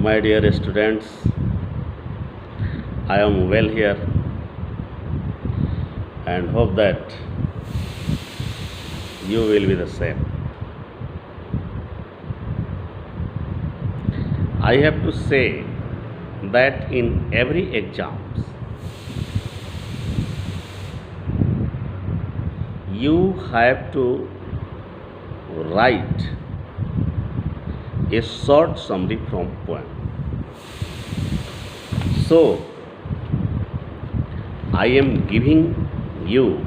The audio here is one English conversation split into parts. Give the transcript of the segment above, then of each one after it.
My dear students, I am well here and hope that you will be the same. I have to say that in every exams you have to write a short summary from poem. So I am giving you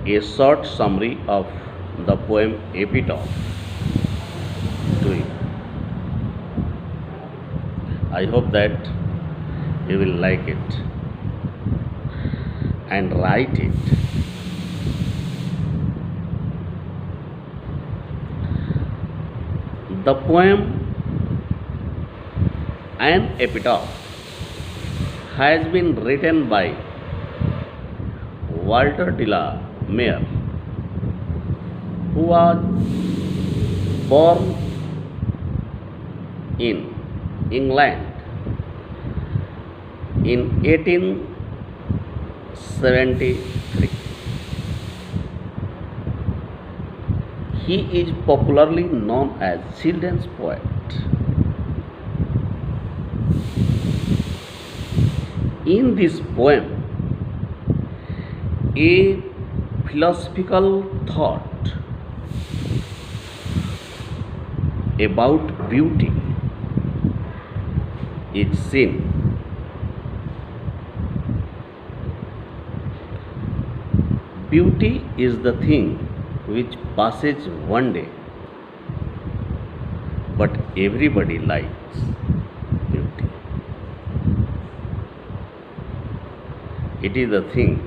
a short summary of the poem Epitaph to you. I hope that you will like it and write it. The poem An Epitaph has been written by Walter de la Mare, who was born in England in 1873. He is popularly known as children's poet. In this poem, a philosophical thought about beauty is seen. Beauty is the thing which passes one day, but everybody likes beauty. It is the thing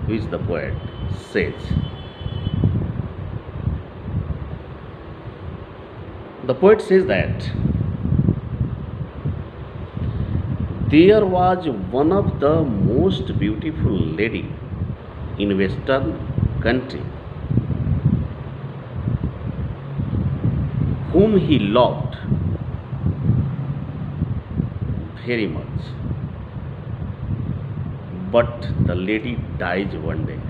which the poet says. The poet says that there was one of the most beautiful lady in western country whom he loved very much. But the lady dies one day,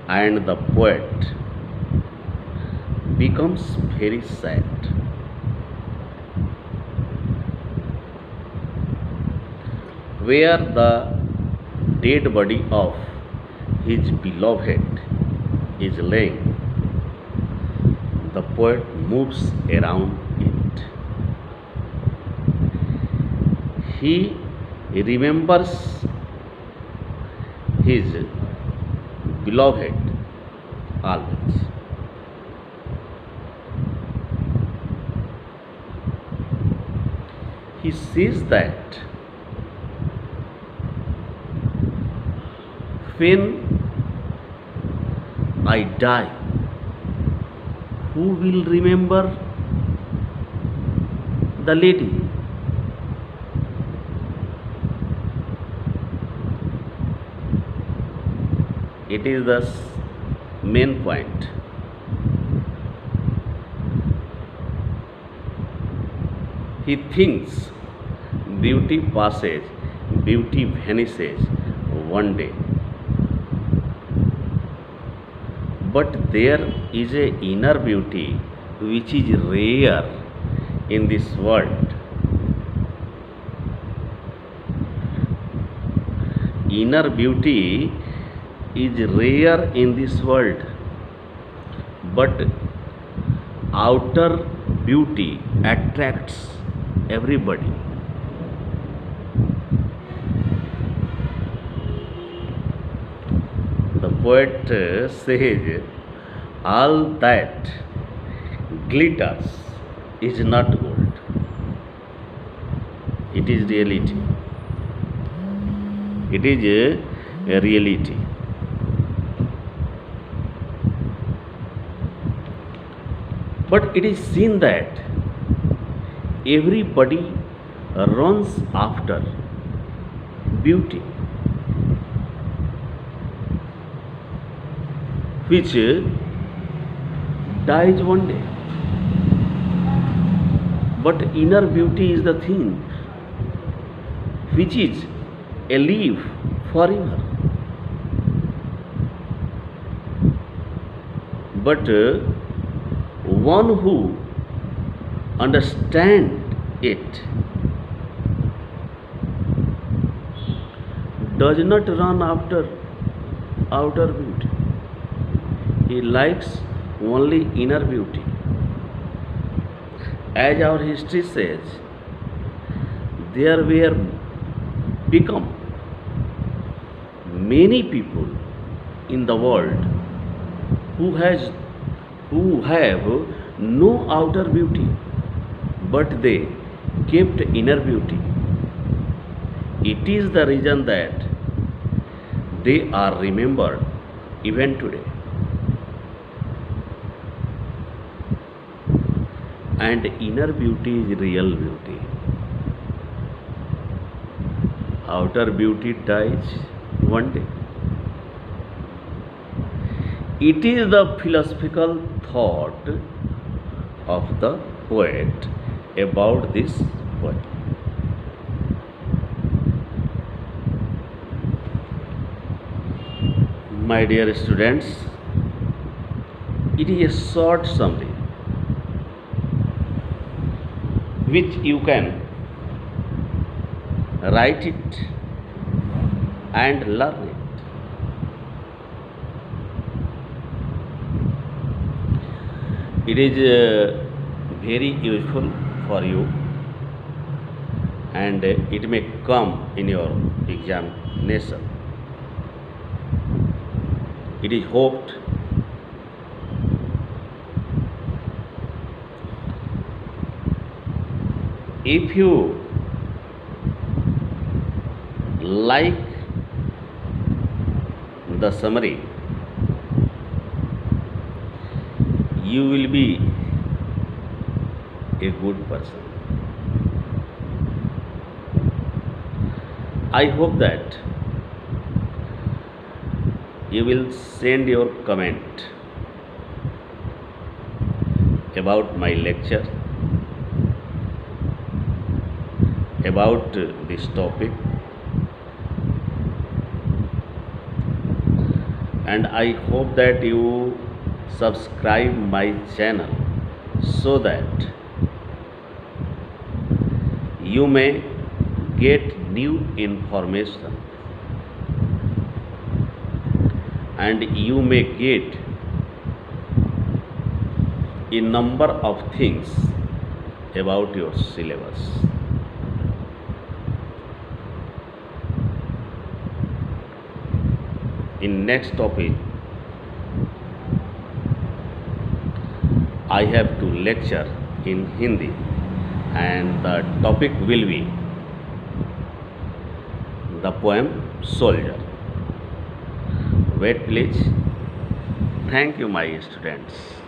and the poet becomes very sad. Where the dead body of his beloved is laying, the poet moves around it. He remembers his beloved always. He says that when I die, who will remember the lady? It is the main point. He thinks beauty passes, beauty vanishes one day. But there is a inner beauty which is rare in this world. Inner beauty is rare in this world, but outer beauty attracts everybody. The poet says, all that glitters is not gold. It is reality. It is a reality. But it is seen that everybody runs after beauty, which dies one day. But inner beauty is the thing which is alive forever. But one who understands it does not run after outer beauty. He likes only inner beauty. As our history says, there were become many people in the world who have no outer beauty, but they kept inner beauty. It is the reason that they are remembered even today. And inner beauty is real beauty. Outer beauty dies one day. It is the philosophical thought of the poet about this poem. My dear students, it is a short summary which you can write it and learn it. It is very useful for you, and it may come in your examination. It is hoped if you like the summary, you will be a good person. I hope that you will send your comment about my lecture, about this topic, and I hope that you subscribe my channel so that you may get new information and you may get a number of things about your syllabus. In next topic, I have to lecture in Hindi, and the topic will be the poem Soldier. Wait please. Thank you, my students.